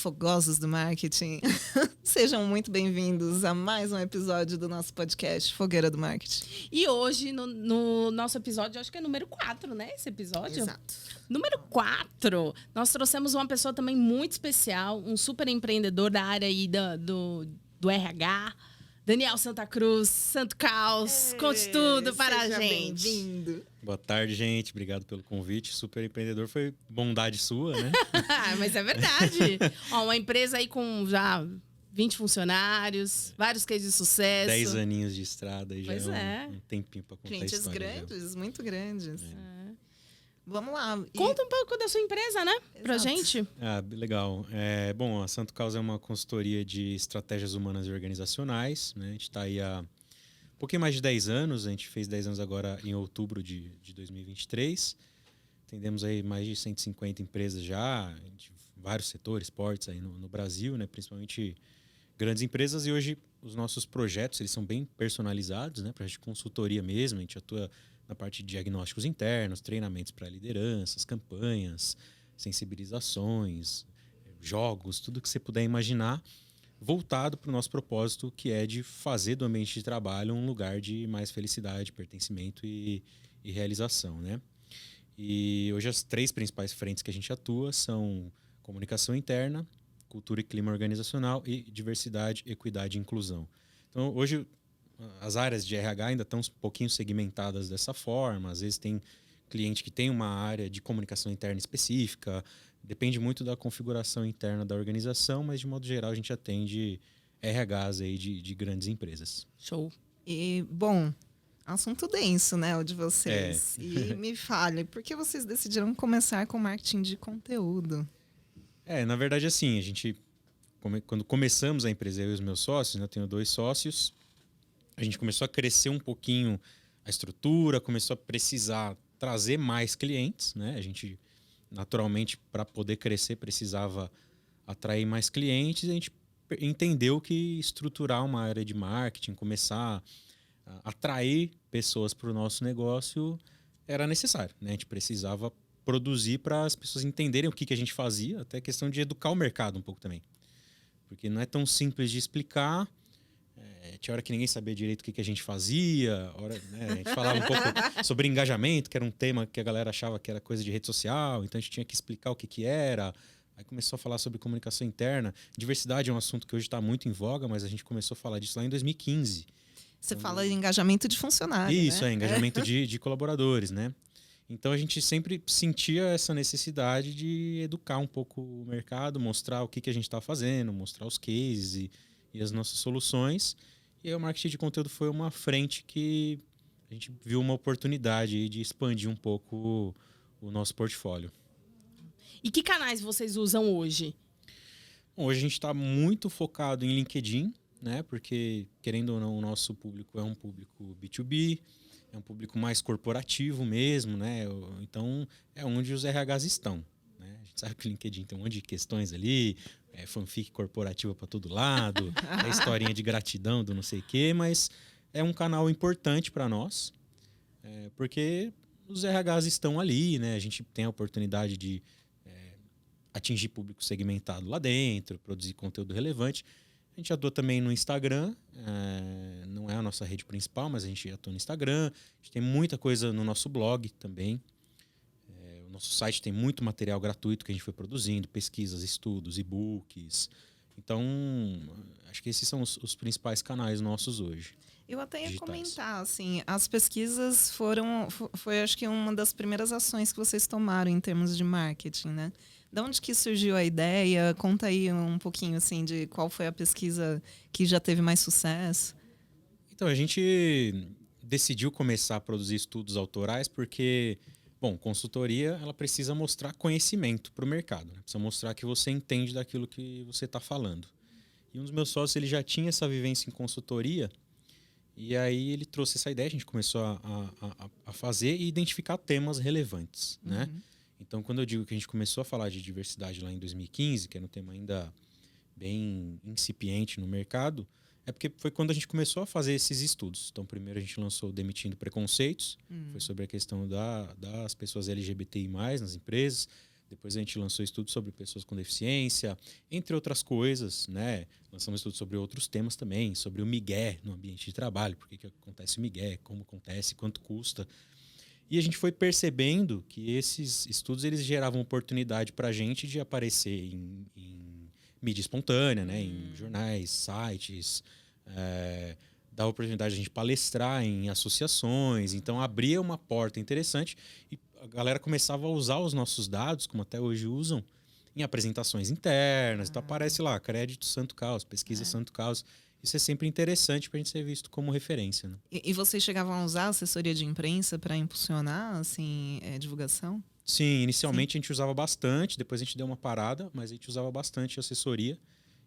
fogosos do marketing. Sejam muito bem-vindos a mais um episódio do nosso podcast Fogueira do Marketing. E hoje, no nosso episódio, acho que é número 4, né? Esse episódio. Exato. Número 4, nós trouxemos uma pessoa também muito especial, um super empreendedor da área aí do RH, Daniel Santa Cruz, Santo Caos. Conte tudo para a gente. Bem-vindo. Boa tarde, gente. Obrigado pelo convite. Super empreendedor foi bondade sua, né? Mas é verdade. Ó, uma empresa aí com já 20 funcionários, vários cases de sucesso. 10 aninhos de estrada e já Pois é um tempinho para contar Clientes a história. grandes, muito grandes. Vamos lá. Conta um pouco da sua empresa, né? Pra Exato. gente. Legal. Bom, a Santo Caos é uma consultoria de estratégias humanas e organizacionais, né? A gente está aí há um pouquinho mais de 10 anos. A gente fez 10 anos agora em outubro de 2023. Atendemos aí mais de 150 empresas já, de vários setores, portes aí no Brasil, né? Principalmente grandes empresas. E hoje os nossos projetos eles são bem personalizados, né? Para a gente consultoria mesmo. A gente atua na parte de diagnósticos internos, treinamentos para lideranças, campanhas, sensibilizações, jogos, tudo que você puder imaginar, voltado para o nosso propósito, que é de fazer do ambiente de trabalho um lugar de mais felicidade, pertencimento e realização, né? E hoje as 3 principais frentes que a gente atua são comunicação interna, cultura e clima organizacional e diversidade, equidade e inclusão. Então, hoje as áreas de RH ainda estão um pouquinho segmentadas dessa forma. Às vezes tem cliente que tem uma área de comunicação interna específica. Depende muito da configuração interna da organização, mas de modo geral a gente atende RHs aí de grandes empresas. Show. E, bom, assunto denso, né, o de vocês. E me fale, por que vocês decidiram começar com marketing de conteúdo? Na verdade, assim, a gente, quando começamos a empresa, eu e os meus sócios, né, eu tenho 2 sócios, a gente começou a crescer um pouquinho a estrutura, começou a precisar trazer mais clientes, né? A gente, naturalmente, para poder crescer, precisava atrair mais clientes. A gente entendeu que estruturar uma área de marketing, começar a atrair pessoas para o nosso negócio era necessário, né? A gente precisava produzir para as pessoas entenderem o que a gente fazia, até questão de educar o mercado um pouco também. Porque não é tão simples de explicar. Tinha hora que ninguém sabia direito o que a gente fazia, né? A gente falava um pouco sobre engajamento, que era um tema que a galera achava que era coisa de rede social, então a gente tinha que explicar o que era. Aí começou a falar sobre comunicação interna. Diversidade é um assunto que hoje está muito em voga, mas a gente começou a falar disso lá em 2015. Você fala de engajamento de funcionário, Isso, né? engajamento de colaboradores, né? Então a gente sempre sentia essa necessidade de educar um pouco o mercado, mostrar o que a gente está fazendo, mostrar os cases e as nossas soluções. E aí o marketing de conteúdo foi uma frente que a gente viu uma oportunidade de expandir um pouco o nosso portfólio. E que canais vocês usam hoje? Bom, hoje a gente está muito focado em LinkedIn, né? Porque, querendo ou não, o nosso público é um público B2B, é um público mais corporativo mesmo, né? Então, é onde os RHs estão, né? A gente sabe que o LinkedIn tem um monte de questões ali, fanfic corporativa para todo lado, historinha de gratidão do não sei o quê, mas é um canal importante para nós, porque os RHs estão ali, né? A gente tem a oportunidade de atingir público segmentado lá dentro, produzir conteúdo relevante. A gente atua também no Instagram, não é a nossa rede principal, mas a gente atua no Instagram. A gente tem muita coisa no nosso blog também. O nosso site tem muito material gratuito que a gente foi produzindo, pesquisas, estudos, e-books. Então, acho que esses são os principais canais nossos hoje. Eu até ia digitais. comentar, assim, as pesquisas foi acho que uma das primeiras ações que vocês tomaram em termos de marketing, né? De onde que surgiu a ideia? Conta aí um pouquinho, assim, de qual foi a pesquisa que já teve mais sucesso. Então, a gente decidiu começar a produzir estudos autorais porque, bom, consultoria, ela precisa mostrar conhecimento para o mercado, né? Precisa mostrar que você entende daquilo que você está falando. E um dos meus sócios, ele já tinha essa vivência em consultoria, e aí ele trouxe essa ideia, a gente começou a fazer e identificar temas relevantes, né? Então, quando eu digo que a gente começou a falar de diversidade lá em 2015, que era um tema ainda bem incipiente no mercado, é porque foi quando a gente começou a fazer esses estudos. Então, primeiro a gente lançou o Demitindo Preconceitos, foi sobre a questão das pessoas LGBTI+, nas empresas. Depois a gente lançou estudos sobre pessoas com deficiência, entre outras coisas, né? Lançamos estudos sobre outros temas também, sobre o migué no ambiente de trabalho, por que acontece o migué, como acontece, quanto custa. E a gente foi percebendo que esses estudos eles geravam oportunidade para a gente de aparecer em mídia espontânea, né? Em jornais, sites, dá a oportunidade de a gente palestrar em associações. Então, abria uma porta interessante e a galera começava a usar os nossos dados, como até hoje usam, em apresentações internas. Então, aparece lá, crédito Santo Caos, pesquisa Santo Caos. Isso é sempre interessante para a gente ser visto como referência. Né? E vocês chegavam a usar a assessoria de imprensa para impulsionar assim, divulgação? Sim, inicialmente a gente usava bastante, depois a gente deu uma parada, mas a gente usava bastante assessoria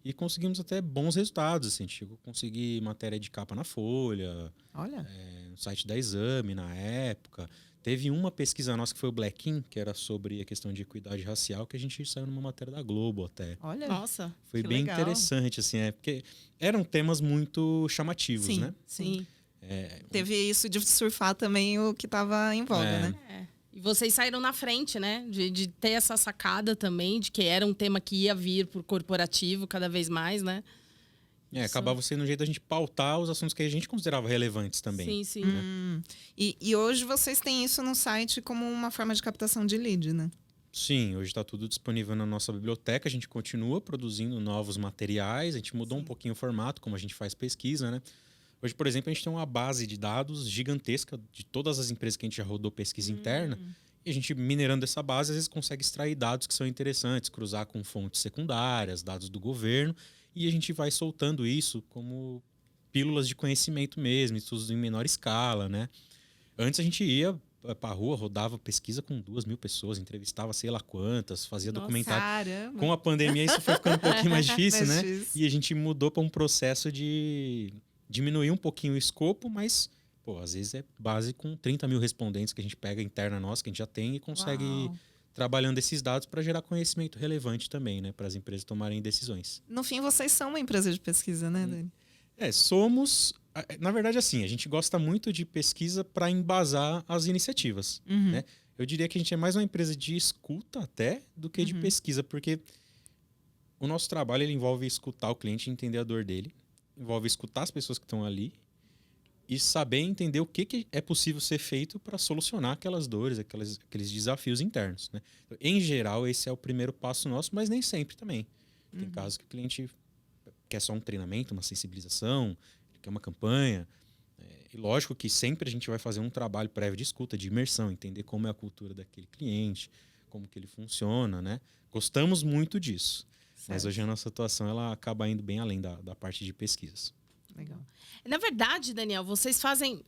e conseguimos até bons resultados. Assim, a gente chegou a conseguir matéria de capa na Folha, Olha. no site da Exame na época. Teve uma pesquisa nossa que foi o Blackin, que era sobre a questão de equidade racial, que a gente saiu numa matéria da Globo até. Olha. Nossa. Foi que bem legal. interessante, assim, porque eram temas muito chamativos, Sim, né? Sim. Teve isso de surfar também o que estava em voga, né? É. E vocês saíram na frente, né? De ter essa sacada também, de que era um tema que ia vir por corporativo cada vez mais, né? Acabava sendo um jeito da gente pautar os assuntos que a gente considerava relevantes também. Sim, sim. E hoje vocês têm isso no site como uma forma de captação de lead, né? Sim, hoje está tudo disponível na nossa biblioteca. A gente continua produzindo novos materiais. A gente mudou um pouquinho o formato, como a gente faz pesquisa, né? Hoje, por exemplo, a gente tem uma base de dados gigantesca de todas as empresas que a gente já rodou pesquisa interna. E a gente, minerando essa base, às vezes consegue extrair dados que são interessantes, cruzar com fontes secundárias, dados do governo. E a gente vai soltando isso como pílulas de conhecimento mesmo, estudos em menor escala, né? Antes a gente ia para a rua, rodava pesquisa com 2.000 pessoas, entrevistava sei lá quantas, fazia documentário. Caramba. Com a pandemia isso foi ficando um pouquinho mais difícil, Mais né? difícil. E a gente mudou para um processo de diminuir um pouquinho o escopo, mas, pô, às vezes é base com 30 mil respondentes que a gente pega interna nossa, que a gente já tem e consegue Uau. trabalhando esses dados para gerar conhecimento relevante também, né? Para as empresas tomarem decisões. No fim, vocês são uma empresa de pesquisa, né, Dani? Somos... Na verdade, assim, a gente gosta muito de pesquisa para embasar as iniciativas, né? Eu diria que a gente é mais uma empresa de escuta até do que de pesquisa, porque o nosso trabalho ele envolve escutar o cliente e entender a dor dele, envolve escutar as pessoas que estão ali e saber entender o que é possível ser feito para solucionar aquelas dores, aqueles desafios internos, né? Em geral, esse é o primeiro passo nosso, mas nem sempre também. Tem casos que o cliente quer só um treinamento, uma sensibilização, quer uma campanha. E lógico que sempre a gente vai fazer um trabalho prévio de escuta, de imersão, entender como é a cultura daquele cliente, como que ele funciona, né? Gostamos muito disso. Mas hoje a nossa atuação ela acaba indo bem além da parte de pesquisas. Legal. Na verdade, Daniel, vocês fazem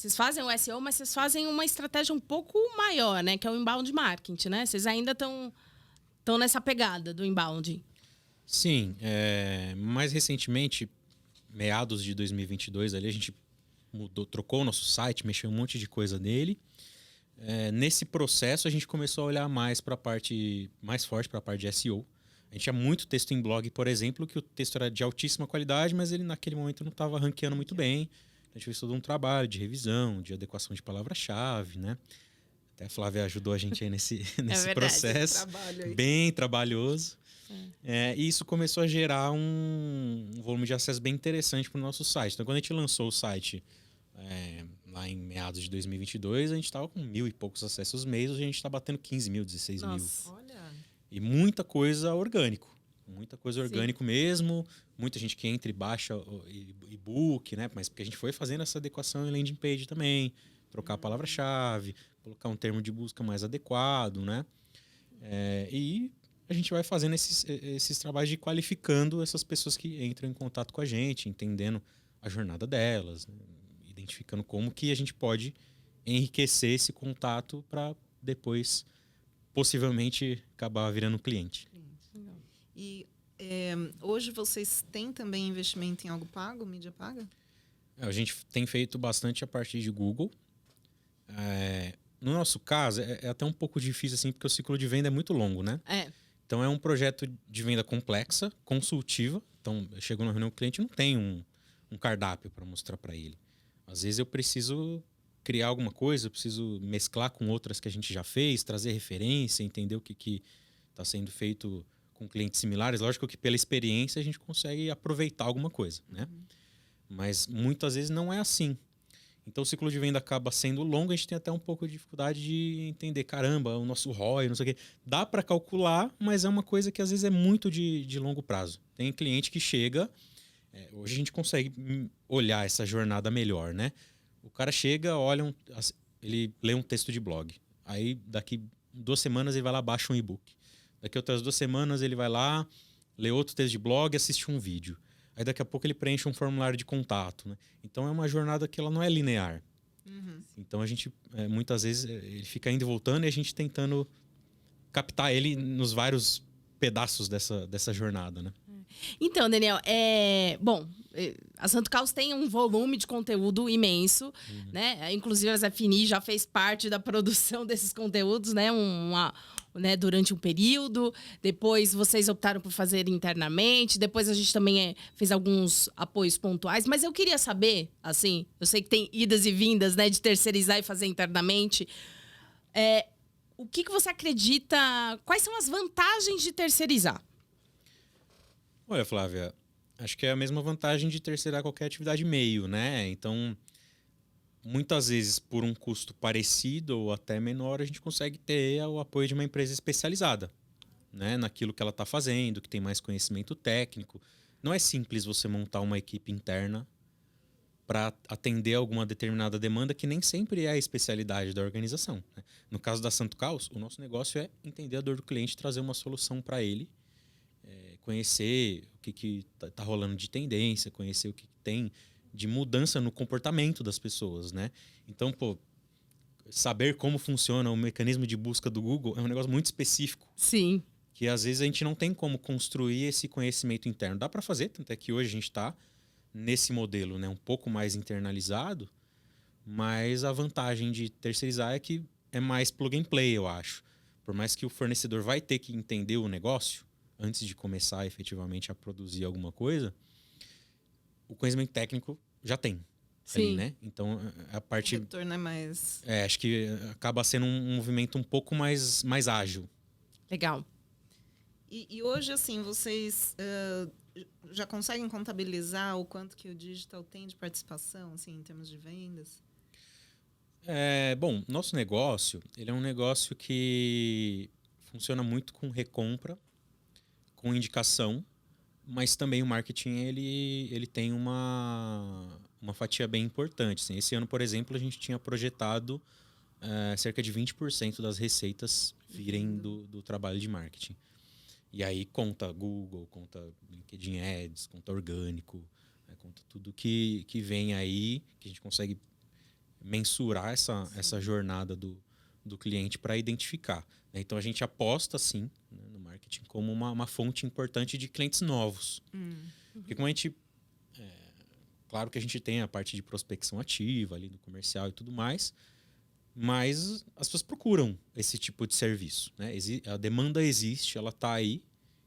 o SEO, mas vocês fazem uma estratégia um pouco maior, né? Que é o inbound marketing, né? Vocês ainda estão nessa pegada do inbound. Sim. Mais recentemente, meados de 2022, ali a gente trocou o nosso site, mexeu um monte de coisa nele. Nesse processo, a gente começou a olhar mais para a parte mais forte, para a parte de SEO. A gente tinha muito texto em blog, por exemplo, que o texto era de altíssima qualidade, mas ele naquele momento não estava ranqueando muito bem. A gente fez todo um trabalho de revisão, de adequação de palavra-chave, né? Até a Flávia ajudou a gente aí nesse verdade, processo. trabalho aí. Bem trabalhoso. E isso começou a gerar um volume de acesso bem interessante para o nosso site. Então, quando a gente lançou o site lá em meados de 2022, a gente estava com 1.000 e poucos acessos mês, hoje a gente está batendo 15 mil, 16 mil. Nossa. Olha. E muita coisa orgânico. Muita coisa orgânico mesmo. Muita gente que entra e baixa o e-book, né? Mas porque a gente foi fazendo essa adequação em landing page também. Trocar a palavra-chave, colocar um termo de busca mais adequado, né? E a gente vai fazendo esses trabalhos de qualificando essas pessoas que entram em contato com a gente, entendendo a jornada delas, né? Identificando como que a gente pode enriquecer esse contato para depois possivelmente acabar virando cliente. E hoje vocês têm também investimento em algo pago, mídia paga? A gente tem feito bastante a partir de Google. No nosso caso, é até um pouco difícil, assim, porque o ciclo de venda é muito longo, né? Então, é um projeto de venda complexa, consultiva. Então, eu chego na reunião com o cliente e não tem um cardápio para mostrar para ele. Às vezes, eu preciso criar alguma coisa, eu preciso mesclar com outras que a gente já fez, trazer referência, entender o que está sendo feito com clientes similares. Lógico que pela experiência a gente consegue aproveitar alguma coisa, né? Mas muitas vezes não é assim. Então o ciclo de venda acaba sendo longo, a gente tem até um pouco de dificuldade de entender, caramba, o nosso ROI, não sei o quê. Dá para calcular, mas é uma coisa que às vezes é muito de longo prazo. Tem cliente que chega, hoje a gente consegue olhar essa jornada melhor, né? O cara chega, olha, ele lê um texto de blog. Aí daqui 2 semanas ele vai lá, baixa um e-book. Daqui outras 2 semanas ele vai lá, lê outro texto de blog e assiste um vídeo. Aí daqui a pouco ele preenche um formulário de contato, né? Então é uma jornada que ela não é linear. Então a gente, muitas vezes, ele fica indo e voltando e a gente tentando captar ele nos vários pedaços dessa jornada, né? Então, Daniel, bom, a Santo Caos tem um volume de conteúdo imenso, né? Inclusive a Zé Fini já fez parte da produção desses conteúdos, né? Durante um período. Depois vocês optaram por fazer internamente. Depois a gente também fez alguns apoios pontuais. Mas eu queria saber, assim, eu sei que tem idas e vindas, né? De terceirizar e fazer internamente. O que você acredita? Quais são as vantagens de terceirizar? Olha, Flávia, acho que é a mesma vantagem de terceirar qualquer atividade meio, né? Então, muitas vezes, por um custo parecido ou até menor, a gente consegue ter o apoio de uma empresa especializada, né? Naquilo que ela está fazendo, que tem mais conhecimento técnico. Não é simples você montar uma equipe interna para atender alguma determinada demanda que nem sempre é a especialidade da organização, né? No caso da Santo Caos, o nosso negócio é entender a dor do cliente, trazer uma solução para ele, conhecer o que tá rolando de tendência, conhecer o que tem de mudança no comportamento das pessoas, né? Então, saber como funciona o mecanismo de busca do Google é um negócio muito específico. Sim. Que às vezes a gente não tem como construir esse conhecimento interno. Dá para fazer, tanto é que hoje a gente está nesse modelo, né, um pouco mais internalizado, mas a vantagem de terceirizar é que é mais plug and play, eu acho. Por mais que o fornecedor vai ter que entender o negócio antes de começar efetivamente a produzir alguma coisa, o conhecimento técnico já tem. Sim. Ali, né? Então, a parte... O retorno é mais... acho que acaba sendo um movimento um pouco mais ágil. Legal. E hoje, assim, vocês já conseguem contabilizar o quanto que o digital tem de participação, assim, em termos de vendas? Bom, nosso negócio, ele é um negócio que funciona muito com recompra, com indicação, mas também o marketing ele tem uma fatia bem importante. Assim. Esse ano, por exemplo, a gente tinha projetado cerca de 20% das receitas virem do trabalho de marketing. E aí conta Google, conta LinkedIn Ads, conta orgânico, né, conta tudo que vem aí, que a gente consegue mensurar essa jornada do cliente para identificar. Né? Então a gente aposta, sim, né, no marketing como uma fonte importante de clientes novos. Porque como a gente... claro que a gente tem a parte de prospecção ativa ali do comercial e tudo mais, mas as pessoas procuram esse tipo de serviço. Né? A demanda existe, ela está aí,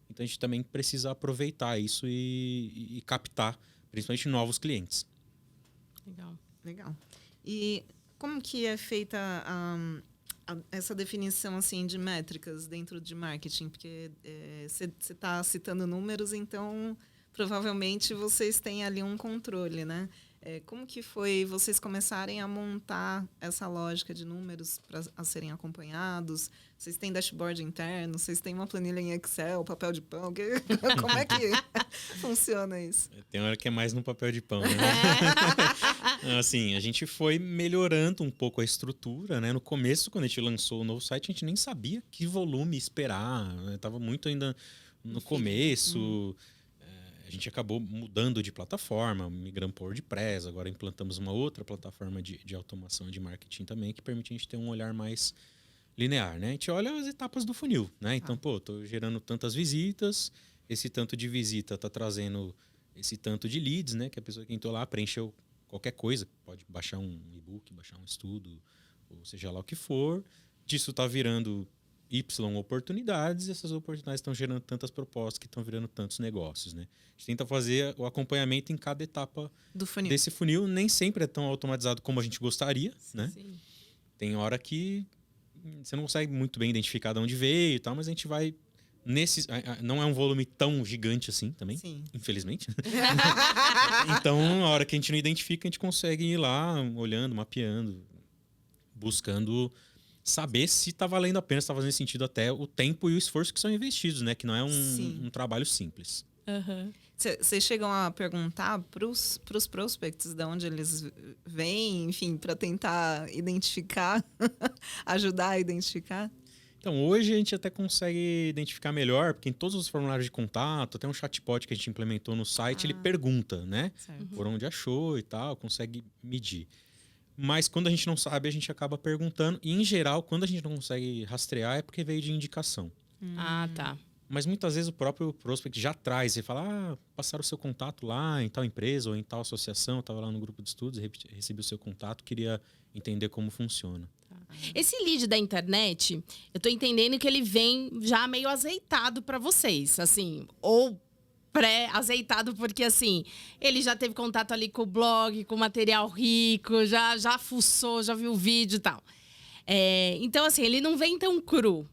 então a gente também precisa aproveitar isso e captar, principalmente, novos clientes. Legal. E como que é feita essa definição assim de métricas dentro de marketing? Porque você está citando números, então provavelmente vocês têm ali um controle, né? Como que foi vocês começarem a montar essa lógica de números para serem acompanhados? Vocês têm dashboard interno? Vocês têm uma planilha em Excel, papel de pão? Como é que funciona isso? Tem hora que é mais no papel de pão, né? Assim, a gente foi melhorando um pouco a estrutura, né? No começo, quando a gente lançou o novo site, a gente nem sabia que volume esperar. Estava muito ainda no começo. A gente acabou mudando de plataforma, migrando para o WordPress, agora implantamos uma outra plataforma de automação de marketing também, que permite a gente ter um olhar mais linear, né? A gente olha as etapas do funil, né? Então, estou gerando tantas visitas, esse tanto de visita está trazendo esse tanto de leads, né? Que a pessoa que entrou lá preencheu qualquer coisa, pode baixar um e-book, baixar um estudo, ou seja lá o que for. Disso está virando Y oportunidades, e essas oportunidades estão gerando tantas propostas que estão virando tantos negócios, né? A gente tenta fazer o acompanhamento em cada etapa Do funil. desse funil. Nem sempre é tão automatizado como a gente gostaria, né? Sim. Tem hora que você não consegue muito bem identificar de onde veio e tal, mas a gente vai não é um volume tão gigante assim também, Sim. infelizmente. Então, a hora que a gente não identifica, a gente consegue ir lá olhando, mapeando, buscando saber se está valendo a pena, se está fazendo sentido até o tempo e o esforço que são investidos, né? Que não é um trabalho simples. Uhum. Vocês chegam a perguntar para os prospects de onde eles vêm, enfim, para tentar identificar, ajudar a identificar? Então, hoje a gente até consegue identificar melhor, porque em todos os formulários de contato, até um chatbot que a gente implementou no site, ele pergunta, né? Certo. Por onde achou e tal, consegue medir. Mas quando a gente não sabe, a gente acaba perguntando. E, em geral, quando a gente não consegue rastrear, é porque veio de indicação. Ah, tá. Mas muitas vezes o próprio prospect já traz. Você fala, passaram o seu contato lá em tal empresa ou em tal associação, estava lá no grupo de estudos, recebi o seu contato, queria entender como funciona. Esse lead da internet, eu tô entendendo que ele vem já meio azeitado para vocês, assim, ou pré-azeitado, porque assim, ele já teve contato ali com o blog, com material rico, já fuçou, já viu o vídeo e tal. Então, assim, ele não vem tão cru.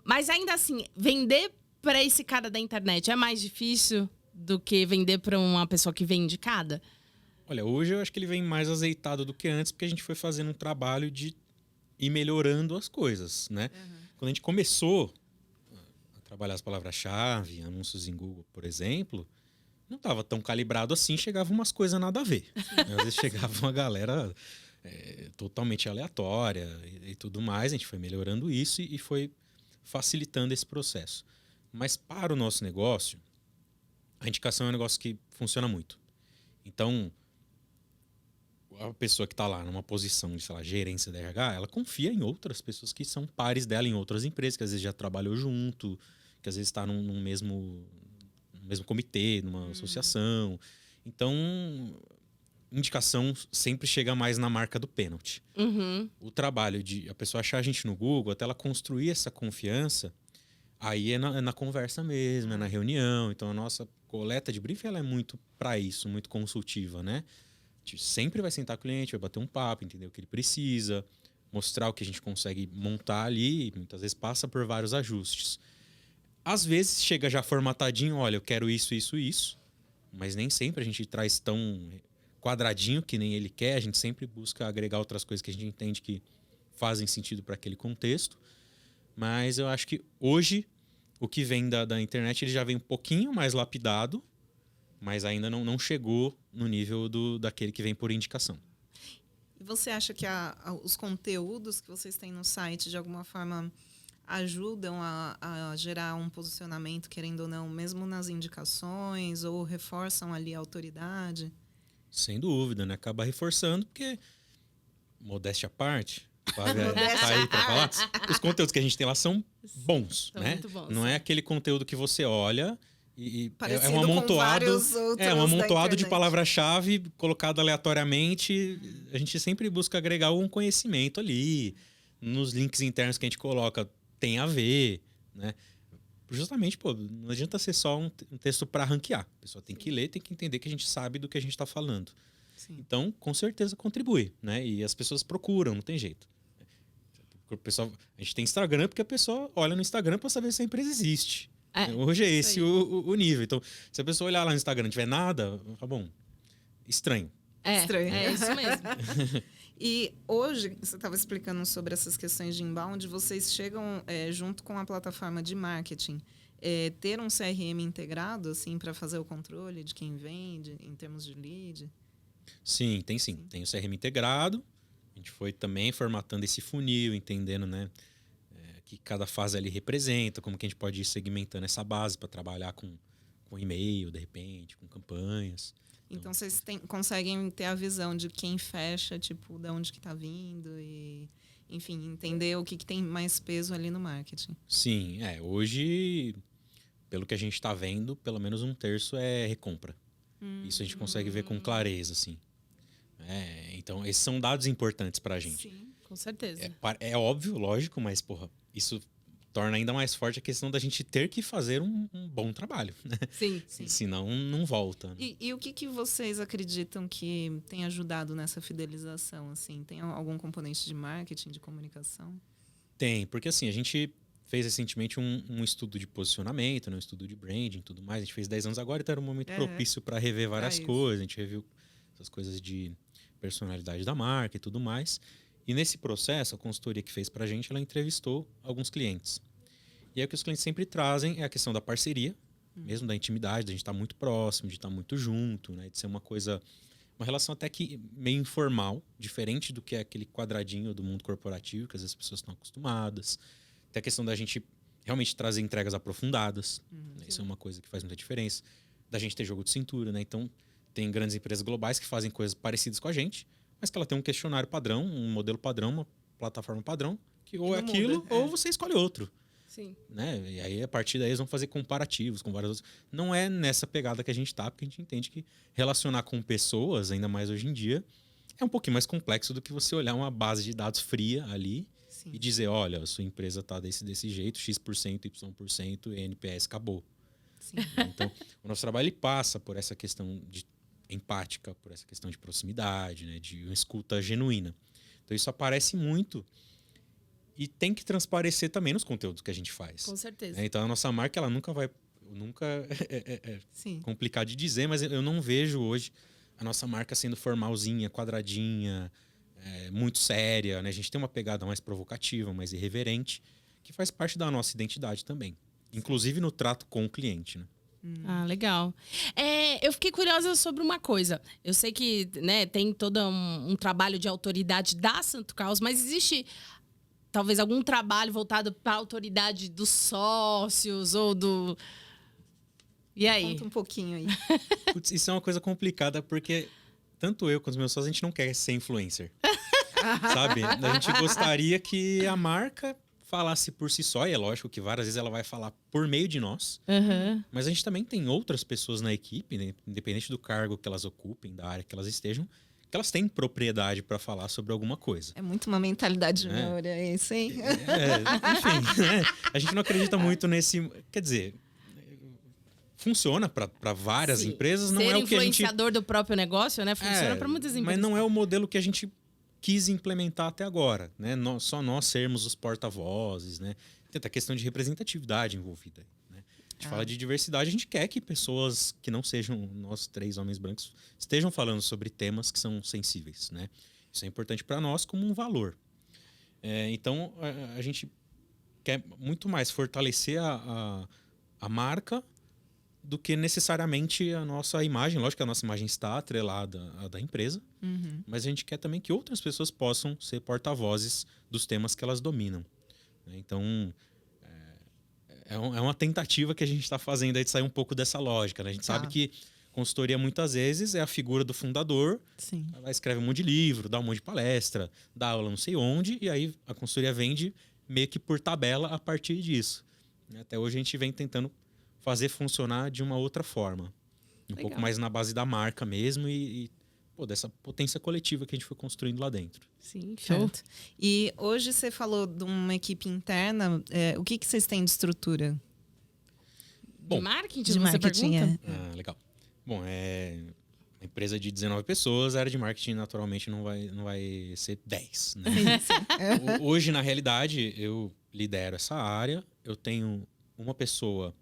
Mas ainda assim, vender para esse cara da internet é mais difícil do que vender para uma pessoa que vem indicada? Olha, hoje eu acho que ele vem mais azeitado do que antes, porque a gente foi fazendo um trabalho de ir melhorando as coisas, né? Quando a gente começou a trabalhar as palavras-chave, anúncios em Google, por exemplo, não estava tão calibrado assim, chegavam umas coisas nada a ver. Às vezes chegava uma galera totalmente aleatória e tudo mais, a gente foi melhorando isso e foi facilitando esse processo. Mas para o nosso negócio, a indicação é um negócio que funciona muito. Então, a pessoa que está lá numa posição de, sei lá, gerência da RH, ela confia em outras pessoas que são pares dela em outras empresas, que às vezes já trabalhou junto, que às vezes está num mesmo comitê, numa associação. Então, indicação sempre chega mais na marca do pênalti. Uhum. O trabalho de a pessoa achar a gente no Google, até ela construir essa confiança, aí é na conversa mesmo, é na reunião. Então, a nossa coleta de briefing ela é muito para isso, muito consultiva, né? A gente sempre vai sentar com o cliente, vai bater um papo, entender o que ele precisa, mostrar o que a gente consegue montar ali, e muitas vezes passa por vários ajustes. Às vezes chega já formatadinho, olha, eu quero isso, isso, isso, mas nem sempre a gente traz tão quadradinho que nem ele quer, a gente sempre busca agregar outras coisas que a gente entende que fazem sentido para aquele contexto. Mas eu acho que hoje o que vem da internet ele já vem um pouquinho mais lapidado, mas ainda não chegou no nível daquele que vem por indicação. E você acha que os conteúdos que vocês têm no site, de alguma forma, ajudam a gerar um posicionamento, querendo ou não, mesmo nas indicações, ou reforçam ali a autoridade? Sem dúvida, né? Acaba reforçando, porque, modéstia à parte, tá aí pra falar, os conteúdos que a gente tem lá são bons, São né? muito bons, Não é aquele conteúdo que você olha e Parecido um amontoado, um amontoado de palavra-chave colocado aleatoriamente. A gente sempre busca agregar um conhecimento ali. Nos links internos que a gente coloca tem a ver, né? Justamente, não adianta ser só um texto para ranquear. A pessoa tem que ler, tem que entender que a gente sabe do que a gente está falando. Sim. Então, com certeza contribui, né? E as pessoas procuram, não tem jeito. A gente tem Instagram porque a pessoa olha no Instagram para saber se a empresa existe. Hoje é esse o nível. Então, se a pessoa olhar lá no Instagram e não tiver nada, tá bom, estranho. Estranho. É isso mesmo. E hoje, você estava explicando sobre essas questões de inbound, vocês chegam, junto com a plataforma de marketing, ter um CRM integrado, assim, para fazer o controle de quem vende, em termos de lead? Sim. Tem o CRM integrado. A gente foi também formatando esse funil, entendendo, né, que cada fase ali representa, como que a gente pode ir segmentando essa base para trabalhar com e-mail, de repente, com campanhas. Então, vocês conseguem ter a visão de quem fecha, tipo, de onde que está vindo e, enfim, entender o que tem mais peso ali no marketing. Sim, hoje, pelo que a gente está vendo, pelo menos 1/3 é recompra. Isso a gente consegue ver com clareza, assim. Então, esses são dados importantes para a gente. Sim. Com certeza. É óbvio, lógico, mas, porra, isso torna ainda mais forte a questão da gente ter que fazer um bom trabalho, né? Sim. Senão não volta. Né? E o que vocês acreditam que tem ajudado nessa fidelização? Assim? Tem algum componente de marketing, de comunicação? Tem, porque assim, a gente fez recentemente um estudo de posicionamento, né? Um estudo de branding e tudo mais. A gente fez 10 anos agora, então era um momento propício para rever várias coisas. A gente reviu essas coisas de personalidade da marca e tudo mais. E nesse processo, a consultoria que fez pra gente, ela entrevistou alguns clientes. E aí o que os clientes sempre trazem é a questão da parceria, mesmo da intimidade, da gente estar muito próximo, de estar muito junto, né? De ser uma relação até que meio informal, diferente do que é aquele quadradinho do mundo corporativo, que às vezes as pessoas estão acostumadas. Tem a questão da gente realmente trazer entregas aprofundadas. Né? Isso é uma coisa que faz muita diferença. Da gente ter jogo de cintura, né? Então, tem grandes empresas globais que fazem coisas parecidas com a gente, mas que ela tem um questionário padrão, um modelo padrão, uma plataforma padrão, que ou é aquilo muda, ou você escolhe outro. Sim. Né? E aí, a partir daí, eles vão fazer comparativos com várias outras. Não é nessa pegada que a gente tá, porque a gente entende que relacionar com pessoas, ainda mais hoje em dia, é um pouquinho mais complexo do que você olhar uma base de dados fria ali e dizer, olha, a sua empresa tá desse jeito, X%, Y%, NPS, acabou. Sim. Então, o nosso trabalho ele passa por essa questão de empática, por essa questão de proximidade, né, de uma escuta genuína. Então isso aparece muito e tem que transparecer também nos conteúdos que a gente faz. Com certeza. Então a nossa marca ela nunca complicado de dizer, mas eu não vejo hoje a nossa marca sendo formalzinha, quadradinha, muito séria, né? A gente tem uma pegada mais provocativa, mais irreverente, que faz parte da nossa identidade também, inclusive no trato com o cliente, né? Ah, legal. Eu fiquei curiosa sobre uma coisa. Eu sei que, né, tem todo um trabalho de autoridade da Santo Caos, mas existe talvez algum trabalho voltado para a autoridade dos sócios ou do... E aí? Conta um pouquinho aí. Putz, isso é uma coisa complicada porque tanto eu quanto os meus sócios, a gente não quer ser influencer. Sabe? A gente gostaria que a marca falasse por si só, e é lógico que várias vezes ela vai falar por meio de nós, mas a gente também tem outras pessoas na equipe, né, independente do cargo que elas ocupem, da área que elas estejam, que elas têm propriedade para falar sobre alguma coisa. É muito uma mentalidade junior, é isso, hein? Enfim, né? A gente não acredita muito nesse... Quer dizer, funciona para várias empresas, não é o que a gente... Ser influenciador do próprio negócio, né? Funciona para muitas empresas. Mas não é o modelo que a gente quis implementar até agora, né? Só nós sermos os porta-vozes, né? Tem a questão de representatividade envolvida, né? A gente fala de diversidade, a gente quer que pessoas que não sejam nós 3 homens brancos estejam falando sobre temas que são sensíveis, né? Isso é importante para nós como um valor. Então, a gente quer muito mais fortalecer a marca do que necessariamente a nossa imagem. Lógico que a nossa imagem está atrelada à da empresa, mas a gente quer também que outras pessoas possam ser porta-vozes dos temas que elas dominam. Então, é uma tentativa que a gente está fazendo aí de sair um pouco dessa lógica. Né? A gente sabe que consultoria, muitas vezes, é a figura do fundador. Sim. Ela escreve um monte de livro, dá um monte de palestra, dá aula não sei onde, e aí a consultoria vende meio que por tabela a partir disso. Até hoje a gente vem tentando fazer funcionar de uma outra forma. Um pouco mais na base da marca mesmo e dessa potência coletiva que a gente foi construindo lá dentro. Sim, show. E hoje você falou de uma equipe interna. O que vocês têm de estrutura? De marketing, de você marketing, pergunta? Legal. Bom, uma empresa de 19 pessoas, a área de marketing naturalmente não vai ser 10. Né? Hoje, na realidade, eu lidero essa área. Eu tenho uma pessoa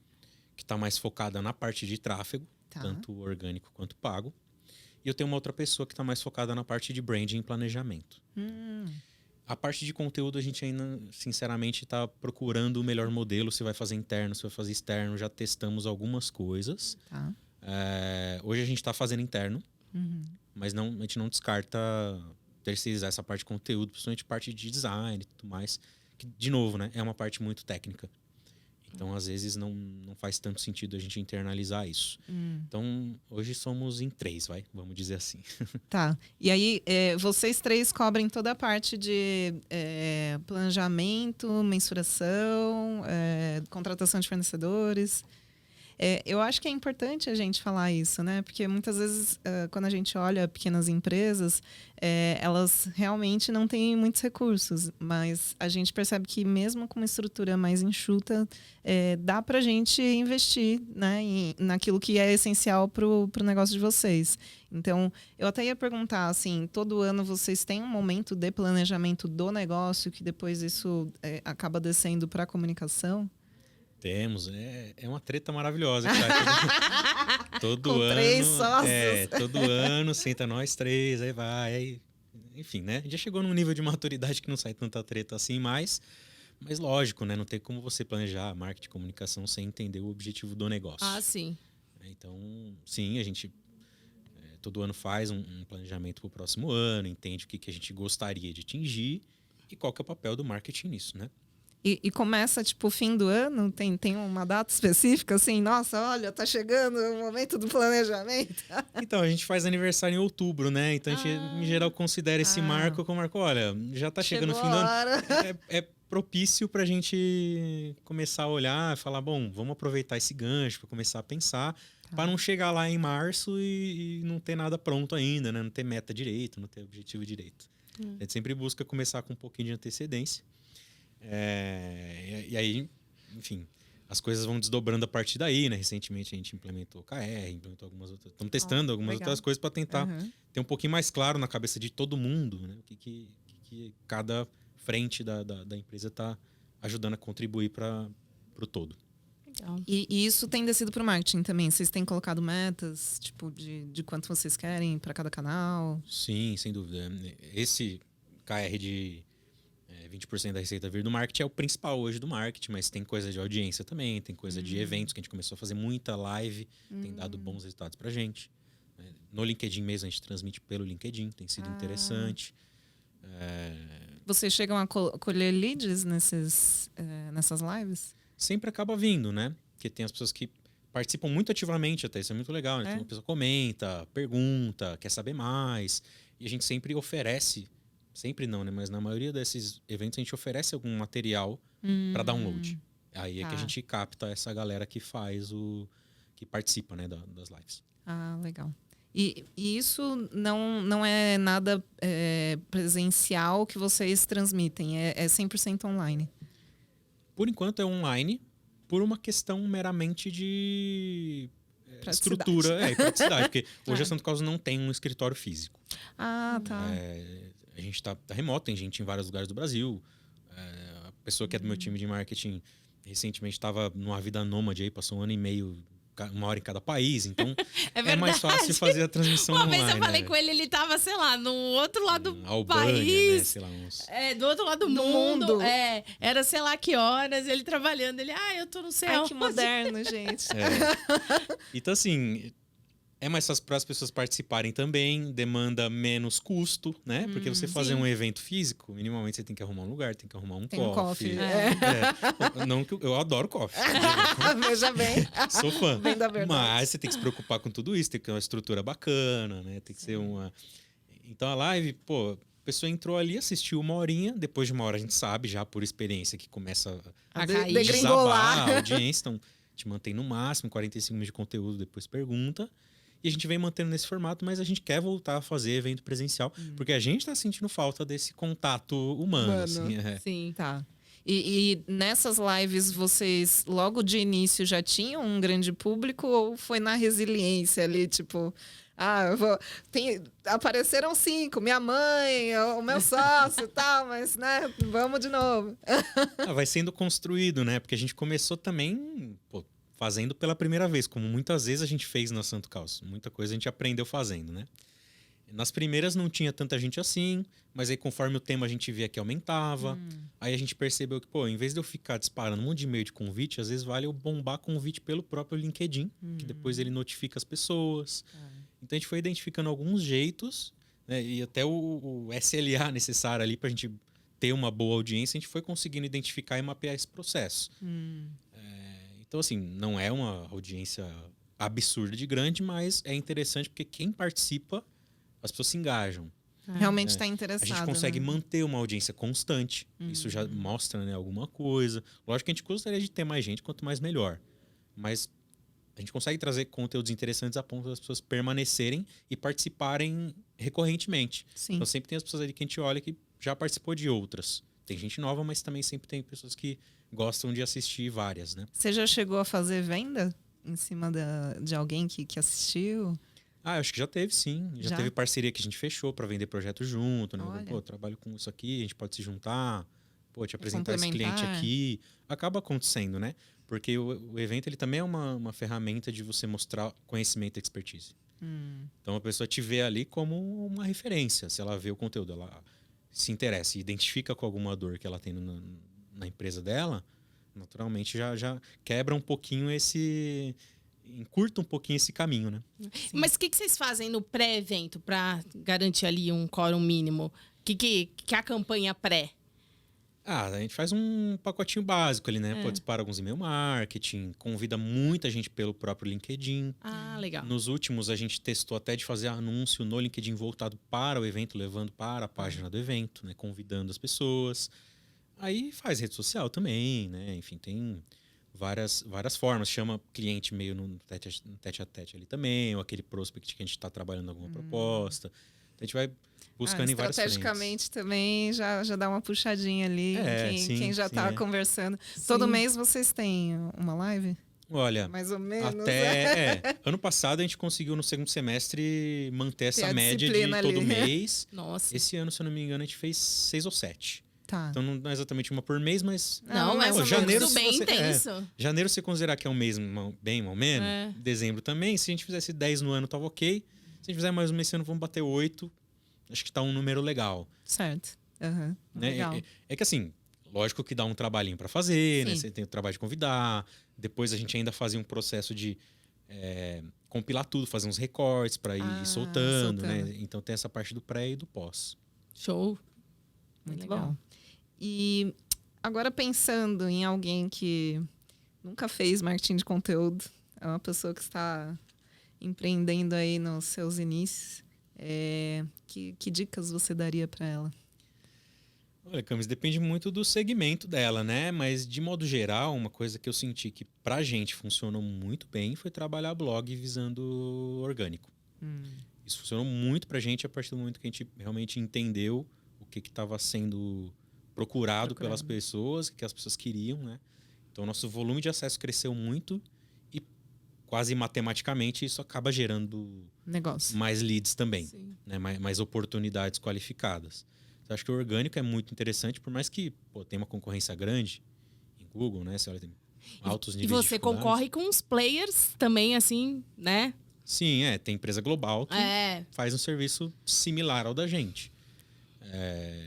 que está mais focada na parte de tráfego, tanto orgânico quanto pago. E eu tenho uma outra pessoa que está mais focada na parte de branding e planejamento. A parte de conteúdo, a gente ainda, sinceramente, está procurando o melhor modelo. Se vai fazer interno, se vai fazer externo. Já testamos algumas coisas. Hoje a gente está fazendo interno, mas a gente não descarta terceirizar essa parte de conteúdo, principalmente parte de design e tudo mais. Que, de novo, né, é uma parte muito técnica. Então, às vezes, não faz tanto sentido a gente internalizar isso. Então, hoje somos em 3, vamos dizer assim. Tá. E aí, vocês 3 cobrem toda a parte de planejamento, mensuração, contratação de fornecedores. Eu acho que é importante a gente falar isso, né? Porque muitas vezes, quando a gente olha pequenas empresas, elas realmente não têm muitos recursos, mas a gente percebe que mesmo com uma estrutura mais enxuta, dá para a gente investir, né, naquilo que é essencial para o negócio de vocês. Então, eu até ia perguntar, assim, todo ano vocês têm um momento de planejamento do negócio que depois isso acaba descendo para a comunicação? Temos, é uma treta maravilhosa, cara. Todo Com ano. 3 sócios. Todo ano, senta nós 3, aí vai. Enfim, né? Já chegou num nível de maturidade que não sai tanta treta assim mais. Mas lógico, né? Não tem como você planejar marketing e comunicação sem entender o objetivo do negócio. Ah, sim. Então, sim, a gente todo ano faz um planejamento para o próximo ano, entende o que a gente gostaria de atingir e qual que é o papel do marketing nisso, né? E começa, tipo, o fim do ano? Tem uma data específica, assim? Nossa, olha, tá chegando o momento do planejamento. Então, a gente faz aniversário em outubro, né? Então, a gente, em geral, considera esse marco como marco. Olha, já tá chegando o fim do ano. É propício pra gente começar a olhar e falar, bom, vamos aproveitar esse gancho para começar a pensar, para não chegar lá em março e não ter nada pronto ainda, né? Não ter meta direito, não ter objetivo direito. A gente sempre busca começar com um pouquinho de antecedência. E aí, enfim, as coisas vão desdobrando a partir daí, né? Recentemente a gente implementou o KR, implementou algumas outras. Estamos testando algumas outras coisas para tentar ter um pouquinho mais claro na cabeça de todo mundo, né? O que cada frente da empresa está ajudando a contribuir para o todo. Legal. E isso tem descido para o marketing também? Vocês têm colocado metas, tipo, de quanto vocês querem para cada canal? Sim, sem dúvida. Esse KR de 20% da receita vir do marketing é o principal hoje do marketing, mas tem coisa de audiência também, tem coisa de eventos, que a gente começou a fazer muita live, tem dado bons resultados pra gente. No LinkedIn mesmo, a gente transmite pelo LinkedIn, tem sido interessante. Vocês chegam a colher leads nessas lives? Sempre acaba vindo, né? Porque tem as pessoas que participam muito ativamente até, isso é muito legal, né? Então a pessoa comenta, pergunta, quer saber mais, e a gente sempre oferece. Sempre não, né? Mas na maioria desses eventos a gente oferece algum material para download. Aí é que a gente capta essa galera que que participa, né, das lives. Ah, legal. E isso não é nada presencial que vocês transmitem, é 100% online? Por enquanto é online, por uma questão meramente de estrutura e praticidade. Porque hoje a Santo Carlos não tem um escritório físico. Ah, tá. A gente tá remoto, tem gente em vários lugares do Brasil. A pessoa que é do meu time de marketing recentemente estava numa vida nômade aí, passou 1 ano e meio, 1 hora em cada país. Então é mais fácil fazer a transmissão online. Uma vez eu falei com ele tava, sei lá, no outro lado do Albânia, país. Né? Sei lá, do outro lado do mundo. Era sei lá que horas, ele trabalhando. Ele, eu tô não sei aonde. Que moderno, gente. Então, assim, é mais fácil para as pessoas participarem também, demanda menos custo, né? Porque você fazer um evento físico, minimamente você tem que arrumar um lugar, tem que arrumar um coffee. Não que eu adoro coffee. Veja bem. Sou fã. Bem da verdade. Mas você tem que se preocupar com tudo isso, tem que ter uma estrutura bacana, né? Tem que ser uma... Então a live, a pessoa entrou ali, assistiu 1 horinha, depois de 1 hora a gente sabe já por experiência que começa a desabar a audiência, então te mantém no máximo 45 minutos de conteúdo, depois pergunta. E a gente vem mantendo nesse formato, mas a gente quer voltar a fazer evento presencial, porque a gente tá sentindo falta desse contato humano. Assim, Sim, tá. E nessas lives, vocês logo de início já tinham um grande público ou foi na resiliência ali, tipo... apareceram 5, minha mãe, o meu sócio e tal, mas, né, vamos de novo. Vai sendo construído, né? Porque a gente começou também... fazendo pela primeira vez, como muitas vezes a gente fez na Santo Carlos. Muita coisa a gente aprendeu fazendo, né? Nas primeiras não tinha tanta gente assim, mas aí conforme o tema a gente via que aumentava. Aí a gente percebeu que, em vez de eu ficar disparando um monte de e-mail de convite, às vezes vale eu bombar convite pelo próprio LinkedIn, que depois ele notifica as pessoas. Então a gente foi identificando alguns jeitos, né? E até o SLA necessário ali pra gente ter uma boa audiência, a gente foi conseguindo identificar e mapear esse processo. Então, assim, não é uma audiência absurda de grande, mas é interessante porque quem participa, as pessoas se engajam. Realmente está interessado. A gente consegue manter uma audiência constante. Isso já mostra, né, alguma coisa. Lógico que a gente gostaria de ter mais gente, quanto mais melhor. Mas a gente consegue trazer conteúdos interessantes a ponto das pessoas permanecerem e participarem recorrentemente. Sim. Então sempre tem as pessoas ali que a gente olha que já participou de outras. Tem gente nova, mas também sempre tem pessoas que gostam de assistir várias, né? Você já chegou a fazer venda em cima de alguém que assistiu? Ah, eu acho que já teve, sim. Já teve parceria que a gente fechou para vender projeto junto, né? Olha. Pô, eu trabalho com isso aqui, a gente pode se juntar. Pô, te apresentar esse complementar. cliente aqui. Acaba acontecendo, né? Porque o evento ele também é uma ferramenta de você mostrar conhecimento e expertise. Então a pessoa te vê ali como uma referência. Se ela vê o conteúdo, ela se interessa e identifica com alguma dor que ela tem na empresa dela, naturalmente já quebra um pouquinho encurta um pouquinho esse caminho, né? Mas o que vocês fazem no pré-evento para garantir ali um quórum mínimo? Que a campanha pré? Ah, a gente faz um pacotinho básico ali, né? Pô, dispara alguns e-mail marketing, convida muita gente pelo próprio LinkedIn. Ah, legal. Nos últimos, a gente testou até de fazer anúncio no LinkedIn voltado para o evento, levando para a página do evento, né? Convidando as pessoas. Aí faz rede social também, né? Enfim, tem várias formas. Chama cliente meio no tete a tete ali também, ou aquele prospect que a gente está trabalhando alguma proposta. Então, a gente vai buscando em várias frentes. Estrategicamente também já dá uma puxadinha ali. Quem já está conversando. Sim. Todo mês vocês têm uma live? Olha, mais ou menos. Ano passado a gente conseguiu no segundo semestre manter essa média de disciplina todo ali. mês. Nossa. Esse ano, se eu não me engano, a gente fez 6 ou 7. Tá. Então não é exatamente uma por mês, mas... Não, mas pô, janeiro, tudo bem se você- intenso. Janeiro, se você considerar que é um mês bem mal menos, É. dezembro também, se a gente fizesse 10 no ano, tava ok. Se a gente fizer mais um mês esse ano, vamos bater 8. Acho que tá um número legal. Certo. Aham. Né? Legal. É que assim, lógico que dá um trabalhinho para fazer, né? Sim. Você tem o trabalho de convidar. Depois a gente ainda fazia um processo de compilar tudo, fazer uns recortes para ir soltando, né? Então tem essa parte do pré e do pós. Show. Muito Legal. bom. E agora pensando em alguém que nunca fez marketing de conteúdo, é uma pessoa que está empreendendo aí nos seus inícios, que dicas você daria para ela? Olha, Camis, depende muito do segmento dela, né? Mas, de modo geral, uma coisa que eu senti que pra gente funcionou muito bem foi trabalhar blog visando orgânico. Isso funcionou muito pra gente a partir do momento que a gente realmente entendeu o que estava sendo procurado pelas pessoas, o que as pessoas queriam, né? Então, nosso volume de acesso cresceu muito e quase matematicamente isso acaba gerando Negócio. mais leads também, Sim. né? Mais oportunidades qualificadas. Então, acho que o orgânico é muito interessante, por mais que tenha uma concorrência grande em Google, né? Você olha, tem altos E níveis de você dificuldades. concorre com os players também, assim, né? Sim, tem empresa global que faz um serviço similar ao da gente.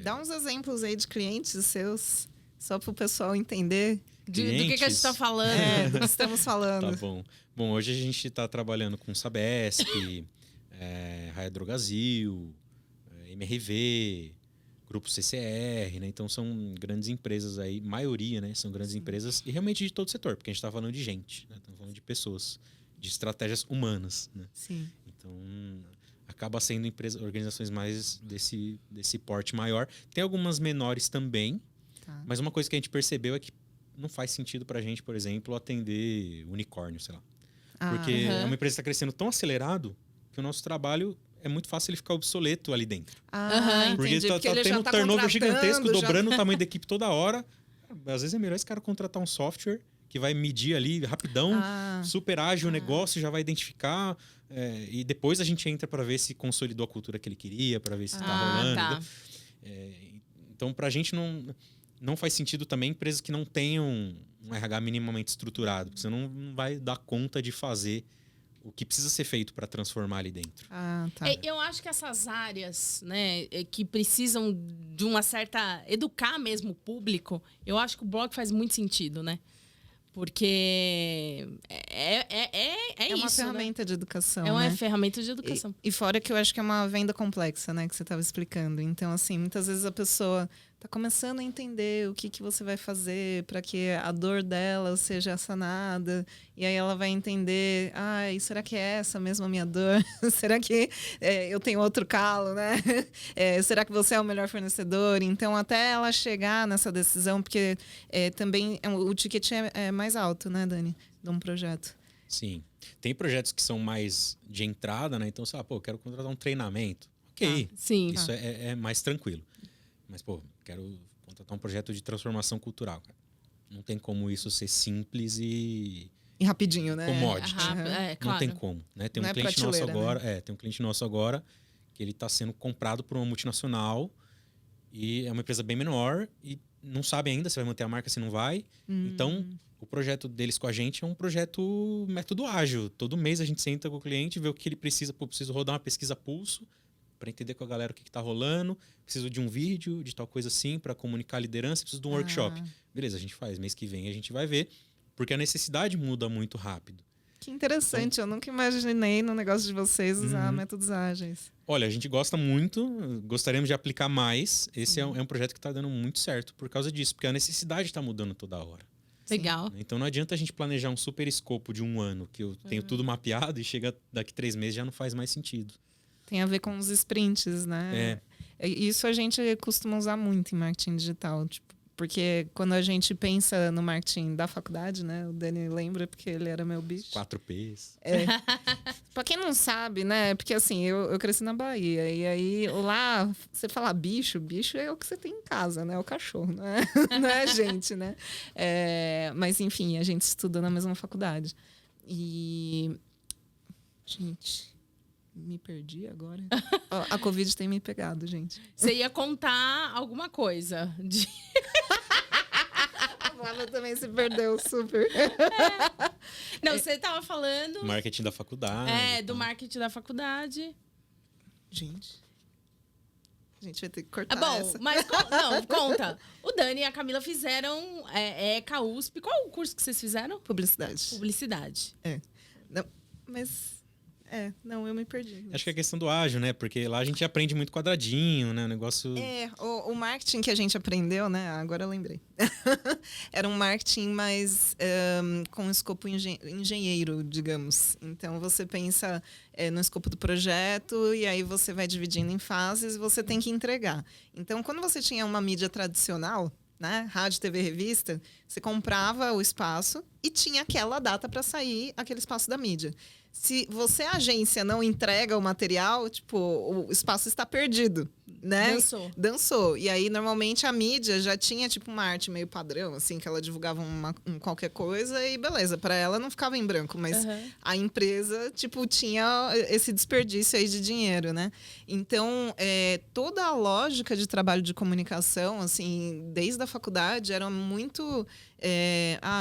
Dá uns exemplos aí de clientes seus, só para o pessoal entender Do que a gente está falando. do que estamos falando. Tá bom. Bom, hoje a gente está trabalhando com Sabesp, Raia Drogasil, MRV, Grupo CCR, né? Então são grandes empresas aí, maioria, né? São grandes empresas e realmente de todo setor, porque a gente está falando de gente, né? Estamos falando de pessoas, de estratégias humanas, né? Sim. Então acaba sendo organizações mais desse porte maior. Tem algumas menores também, mas uma coisa que a gente percebeu é que não faz sentido pra gente, por exemplo, atender unicórnio, sei lá. Porque é uma empresa que está crescendo tão acelerado que o nosso trabalho é muito fácil ele ficar obsoleto ali dentro. Porque Entendi. tá Porque ele já tendo um tá turnover gigantesco, contratando, dobrando o tamanho da equipe toda hora. Às vezes é melhor esse cara contratar um software que vai medir ali rapidão, super ágil o negócio, já vai identificar. E depois a gente entra para ver se consolidou a cultura que ele queria, para ver se está rolando. Tá. Então, para a gente não faz sentido também empresas que não tenham um RH minimamente estruturado, porque você não vai dar conta de fazer o que precisa ser feito para transformar ali dentro. Eu acho que essas áreas, né, que precisam de uma certa... educar mesmo o público, eu acho que o blog faz muito sentido, né? Porque é uma isso, ferramenta de educação, é uma né? ferramenta de educação. E fora que eu acho que é uma venda complexa, né? Que você estava explicando. Então, assim, muitas vezes a pessoa está começando a entender o que você vai fazer para que a dor dela seja sanada. E aí ela vai entender, será que é essa mesmo a minha dor? Será que eu tenho outro calo, né? Será que você é o melhor fornecedor? Então, até ela chegar nessa decisão, porque também o ticket é mais alto, né, Dani? De um projeto. Sim. Tem projetos que são mais de entrada, né? Então, sei lá, pô, quero contratar um treinamento. Ok, Sim. isso é mais tranquilo. Mas, pô, quero contratar um projeto de transformação cultural, cara. Não tem como isso ser simples e rapidinho, né? commodity. Rápido, Não claro. tem como, né? Tem Não um é cliente nosso prateleira, agora, tem um cliente nosso agora que ele está sendo comprado por uma multinacional e é uma empresa bem menor e não sabe ainda se vai manter a marca, se não vai. Então, o projeto deles com a gente é um projeto método ágil. Todo mês a gente senta com o cliente, vê o que ele precisa. Pô, preciso rodar uma pesquisa pulso para entender com a galera o que está rolando. Preciso de um vídeo, de tal coisa assim, para comunicar a liderança. Preciso de um workshop. Beleza, a gente faz. Mês que vem a gente vai ver. Porque a necessidade muda muito rápido. Que interessante, eu nunca imaginei no negócio de vocês usar métodos ágeis. Olha, a gente gosta muito, gostaríamos de aplicar mais. Esse é um projeto que está dando muito certo por causa disso, porque a necessidade está mudando toda hora. Legal. Então não adianta a gente planejar um super escopo de 1 ano, que eu tenho tudo mapeado e chega daqui 3 meses já não faz mais sentido. Tem a ver com os sprints, né? Isso a gente costuma usar muito em marketing digital, tipo, porque quando a gente pensa no marketing da faculdade, né? O Dani lembra porque ele era meu bicho. 4 Ps. Pra quem não sabe, né? Porque assim, eu cresci na Bahia. E aí lá, você fala bicho é o que você tem em casa, né? O cachorro, né? Não é a gente, né? Mas enfim, a gente estuda na mesma faculdade. E... Gente... Me perdi agora. A Covid tem me pegado, gente. Você ia contar alguma coisa. A Flávia também se perdeu super. Não, você tava falando... Marketing da faculdade. Do marketing da faculdade. Gente. A gente vai ter que cortar Bom, essa. mas não, conta. O Dani e a Camila fizeram ECA USP. Qual o curso que vocês fizeram? Publicidade. Publicidade. Não, mas... não, eu me perdi. Acho que é questão do ágil, né? Porque lá a gente aprende muito quadradinho, né? O negócio... O marketing que a gente aprendeu, né? Agora eu lembrei. Era um marketing mais com escopo engenheiro, digamos. Então, você pensa no escopo do projeto e aí você vai dividindo em fases e você tem que entregar. Então, quando você tinha uma mídia tradicional, né? Rádio, TV, revista, você comprava o espaço e tinha aquela data para sair aquele espaço da mídia. Se você, agência, não entrega o material, tipo, o espaço está perdido, né? Dançou. E aí, normalmente, a mídia já tinha, tipo, uma arte meio padrão, assim, que ela divulgava qualquer coisa e beleza. Para ela, não ficava em branco. Mas a empresa, tipo, tinha esse desperdício aí de dinheiro, né? Então, toda a lógica de trabalho de comunicação, assim, desde a faculdade, era muito...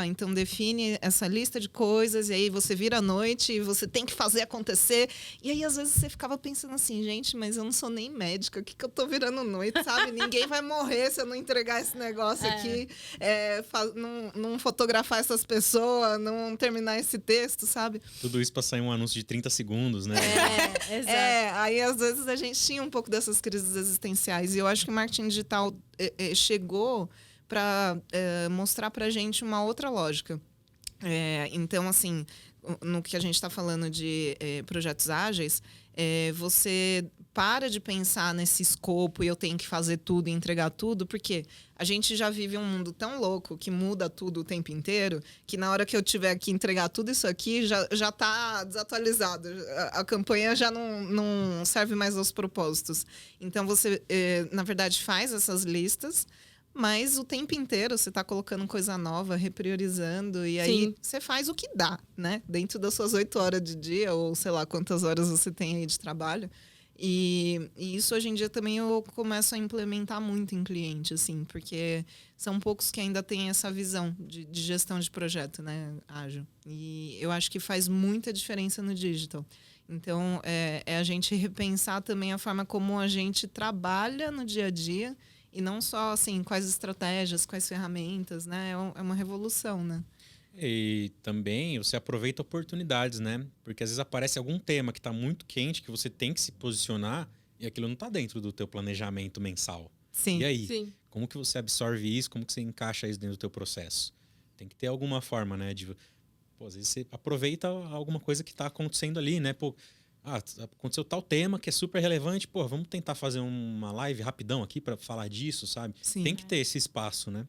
então define essa lista de coisas e aí você vira à noite e você tem que fazer acontecer. E aí, às vezes, você ficava pensando assim, gente, mas eu não sou nem médica, o que eu tô virando noite, sabe? Ninguém vai morrer se eu não entregar esse negócio aqui, não fotografar essas pessoas, não terminar esse texto, sabe? Tudo isso para sair um anúncio de 30 segundos, né? Exato. Aí às vezes a gente tinha um pouco dessas crises existenciais. E eu acho que o marketing digital chegou para mostrar para a gente uma outra lógica. Então, assim, no que a gente está falando de projetos ágeis, você para de pensar nesse escopo e eu tenho que fazer tudo e entregar tudo, porque a gente já vive um mundo tão louco que muda tudo o tempo inteiro, que na hora que eu tiver que entregar tudo isso aqui, já está desatualizado. A campanha já não serve mais aos propósitos. Então, você, na verdade, faz essas listas, mas o tempo inteiro você está colocando coisa nova, repriorizando, e aí você faz o que dá, né? Dentro das suas 8 horas de dia, ou sei lá quantas horas você tem aí de trabalho. E isso hoje em dia também eu começo a implementar muito em cliente, assim, porque são poucos que ainda têm essa visão de gestão de projeto, né? Ágil. E eu acho que faz muita diferença no digital. Então, é a gente repensar também a forma como a gente trabalha no dia a dia. E não só, assim, quais estratégias, quais ferramentas, né? É uma revolução, né? E também você aproveita oportunidades, né? Porque às vezes aparece algum tema que está muito quente, que você tem que se posicionar, e aquilo não está dentro do teu planejamento mensal. Sim. E aí? Sim. Como que você absorve isso? Como que você encaixa isso dentro do teu processo? Tem que ter alguma forma, né? Às vezes você aproveita alguma coisa que está acontecendo ali, né? Aconteceu tal tema que é super relevante, vamos tentar fazer uma live rapidão aqui para falar disso, sabe? Sim. Tem que ter esse espaço, né?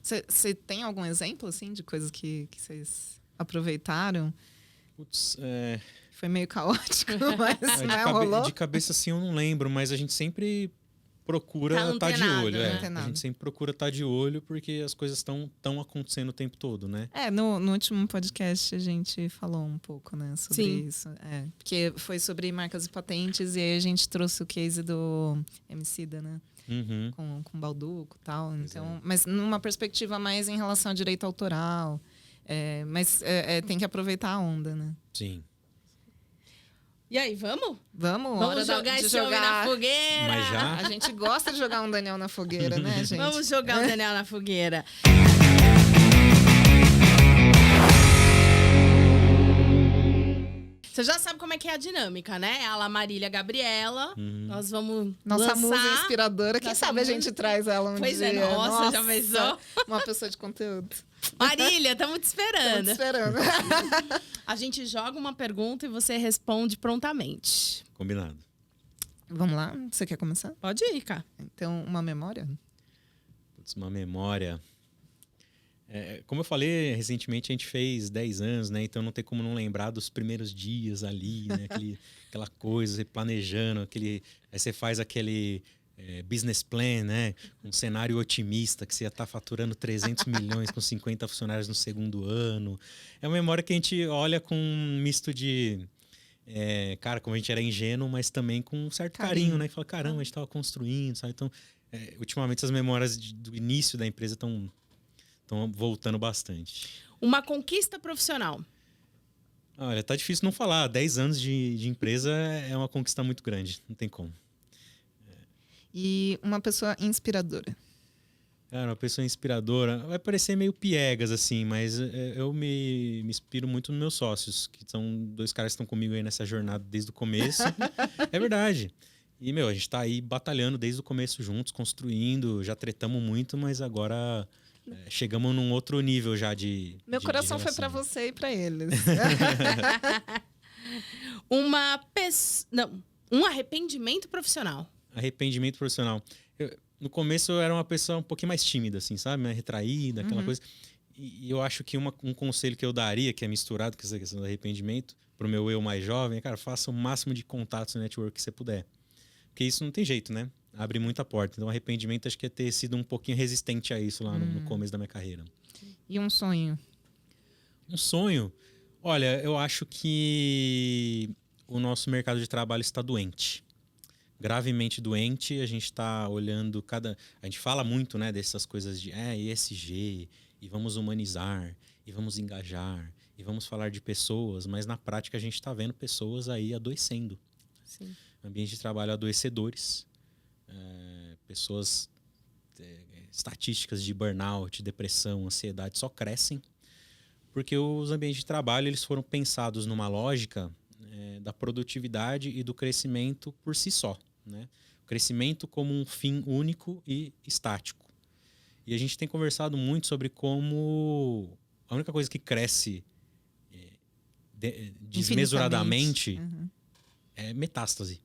Você tem algum exemplo, assim, de coisas que vocês aproveitaram? Putz, Foi meio caótico, mas rolou. de cabeça assim eu não lembro, mas a gente sempre procura estar de antenado, olho. né? A gente sempre procura estar de olho porque as coisas estão acontecendo o tempo todo, né? No último podcast a gente falou um pouco, né, sobre Sim. isso. Porque foi sobre marcas e patentes e aí a gente trouxe o case do Emicida, né? Uhum. Com Balduco e tal. Pois Então, mas numa perspectiva mais em relação ao direito autoral. Mas tem que aproveitar a onda, né? Sim. E aí, vamos? Vamos Vamos jogar esse homem na fogueira. Mas já? A gente gosta de jogar um Daniel na fogueira, né, gente? Vamos jogar o Daniel na fogueira. Você já sabe como é que é a dinâmica, né? A La Marília Gabriela. Nós vamos Nossa lançar... musa inspiradora. Quem Nossa sabe a musa. gente traz ela um Pois dia. é, nossa, já pensou? Uma pessoa de conteúdo. Marília, estamos te esperando. Tô esperando. A gente joga uma pergunta e você responde prontamente. Combinado. Vamos lá? Você quer começar? Pode ir, cara. Então, uma memória? Putz, uma memória. Como eu falei, recentemente a gente fez 10 anos, né? Então não tem como não lembrar dos primeiros dias ali, né? Aquela coisa, você planejando, aí você faz aquele business plan, né? Um cenário otimista, que você ia estar faturando 300 milhões com 50 funcionários no segundo ano. É uma memória que a gente olha com um misto de... cara, como a gente era ingênuo, mas também com um certo carinho, né? Que fala, caramba, a gente estava construindo, sabe? Então, ultimamente as memórias do início da empresa estão voltando bastante. Uma conquista profissional. Olha, tá difícil não falar. 10 anos de empresa é uma conquista muito grande. Não tem como. E uma pessoa inspiradora. Cara, uma pessoa inspiradora. Vai parecer meio piegas, assim, mas eu me inspiro muito nos meus sócios, que são 2 caras que estão comigo aí nessa jornada desde o começo. É verdade. E, a gente tá aí batalhando desde o começo juntos, construindo. Já tretamos muito, mas agora... chegamos num outro nível já de... Meu coração foi para você e para eles. Um arrependimento profissional. Arrependimento profissional. No começo eu era uma pessoa um pouquinho mais tímida, assim, sabe? Mais retraída, aquela coisa. E eu acho que um conselho que eu daria, que é misturado com essa questão do arrependimento, pro meu eu mais jovem, cara, faça o máximo de contatos no network que você puder. Porque isso não tem jeito, né? Abre muita porta. Então, arrependimento acho que é ter sido um pouquinho resistente a isso lá no começo da minha carreira. E um sonho? Um sonho? Olha, eu acho que o nosso mercado de trabalho está doente. Gravemente doente. A gente está olhando a gente fala muito, né, dessas coisas de ESG, e vamos humanizar, e vamos engajar, e vamos falar de pessoas, mas na prática a gente está vendo pessoas aí adoecendo. Sim. Ambiente de trabalho adoecedores. Pessoas, estatísticas de burnout, depressão, ansiedade só crescem porque os ambientes de trabalho eles foram pensados numa lógica da produtividade e do crescimento por si só, né? O crescimento como um fim único e estático. E a gente tem conversado muito sobre como a única coisa que cresce desmesuradamente é metástase.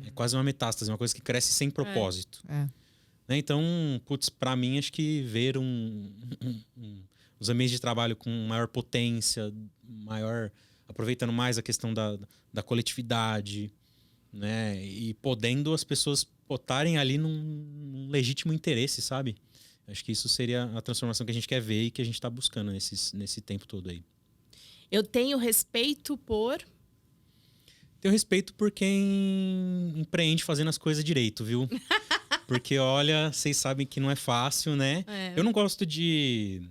É quase uma metástase, uma coisa que cresce sem propósito. Né? Então, pra mim, acho que ver os ambientes de trabalho com maior potência, aproveitando mais a questão da coletividade, né? E podendo as pessoas botarem ali num legítimo interesse, sabe? Acho que isso seria a transformação que a gente quer ver e que a gente está buscando nesse tempo todo aí. Eu tenho respeito por... Tenho respeito por quem empreende fazendo as coisas direito, viu? Porque, olha, vocês sabem que não é fácil, né? Eu não gosto de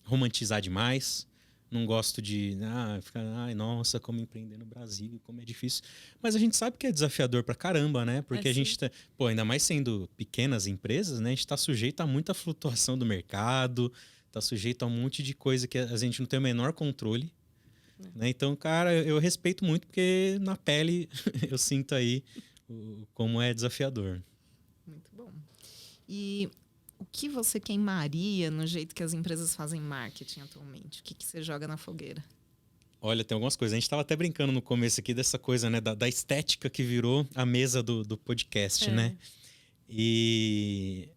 romantizar demais. Não gosto de ficar, ai, nossa, como empreender no Brasil, como é difícil. Mas a gente sabe que é desafiador pra caramba, né? Porque a gente tá, ainda mais sendo pequenas empresas, né? A gente tá sujeito a muita flutuação do mercado, tá sujeito a um monte de coisa que a gente não tem o menor controle. Né? Então, cara, eu respeito muito porque na pele eu sinto aí como é desafiador. Muito bom. E o que você queimaria no jeito que as empresas fazem marketing atualmente? O que você joga na fogueira? Olha, tem algumas coisas. A gente estava até brincando no começo aqui dessa coisa, né? Da estética que virou a mesa do podcast, né? E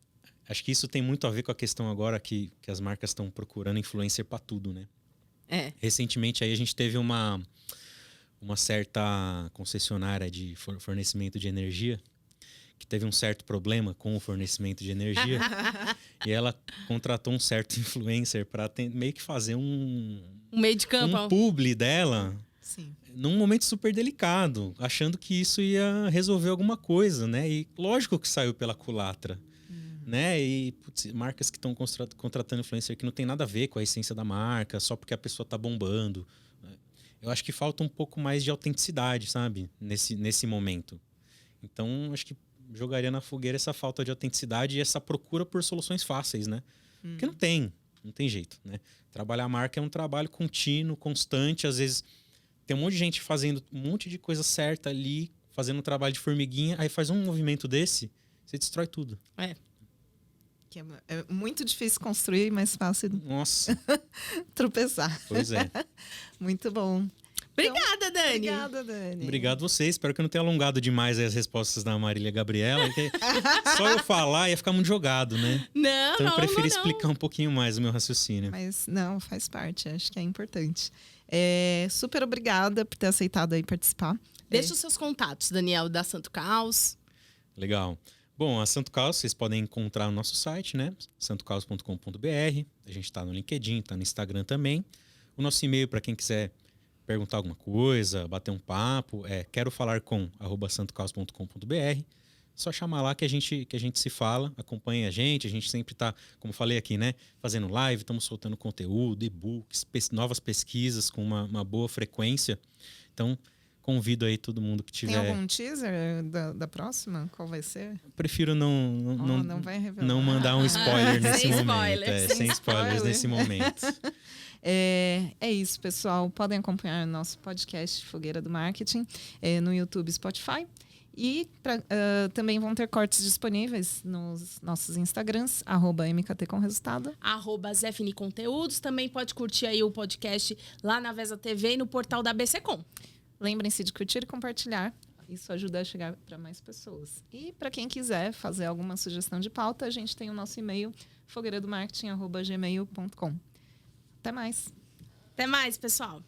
acho que isso tem muito a ver com a questão agora que as marcas estão procurando influencer para tudo, né? Recentemente aí a gente teve uma certa concessionária de fornecimento de energia que teve um certo problema com o fornecimento de energia e ela contratou um certo influencer para meio que fazer um meio de campo. Um publi dela. Sim. Num momento super delicado, achando que isso ia resolver alguma coisa, né? E lógico que saiu pela culatra, né? E marcas que estão contratando influencer que não tem nada a ver com a essência da marca, só porque a pessoa tá bombando. Eu acho que falta um pouco mais de autenticidade, sabe? Nesse momento. Então, acho que jogaria na fogueira essa falta de autenticidade e essa procura por soluções fáceis, né? Porque não tem jeito, né? Trabalhar a marca é um trabalho contínuo, constante, às vezes tem um monte de gente fazendo um monte de coisa certa ali, fazendo um trabalho de formiguinha, aí faz um movimento desse, você destrói tudo. Que é muito difícil construir e mais fácil Nossa. tropeçar. Pois é. Muito bom. Obrigada, Dani. Obrigada, Dani. Obrigado a vocês. Espero que eu não tenha alongado demais as respostas da Marília e Gabriela. Porque só eu falar ia ficar muito jogado, né? Não, então eu prefiro não. explicar um pouquinho mais o meu raciocínio. Mas não, faz parte. Acho que é importante. Super obrigada por ter aceitado aí participar. Deixa os seus contatos, Daniel, da Santo Caos. Legal. Bom, a Santo Caos vocês podem encontrar no nosso site, né? santocaos.com.br. A gente está no LinkedIn, está no Instagram também. O nosso e-mail para quem quiser perguntar alguma coisa, bater um papo, querofalarcom@santocaos.com.br. Só chamar lá que a gente se fala, acompanha a gente sempre está, como falei aqui, né, fazendo live, estamos soltando conteúdo, e-books, novas pesquisas com uma boa frequência. Então, convido aí todo mundo que tiver... Tem algum teaser da próxima? Qual vai ser? Prefiro não vai revelar. não mandar um spoiler nesse Sem momento. spoilers. Sem spoilers nesse momento. É isso, pessoal. Podem acompanhar o nosso podcast Fogueira do Marketing no YouTube e Spotify. E também vão ter cortes disponíveis nos nossos Instagrams, @mktcomresultado. @Zefini Conteúdos. Também pode curtir aí o podcast lá na Vesa TV e no portal da BCCom. Lembrem-se de curtir e compartilhar. Isso ajuda a chegar para mais pessoas. E para quem quiser fazer alguma sugestão de pauta, a gente tem o nosso e-mail, fogueiradomarketing@gmail.com. Até mais. Até mais, pessoal.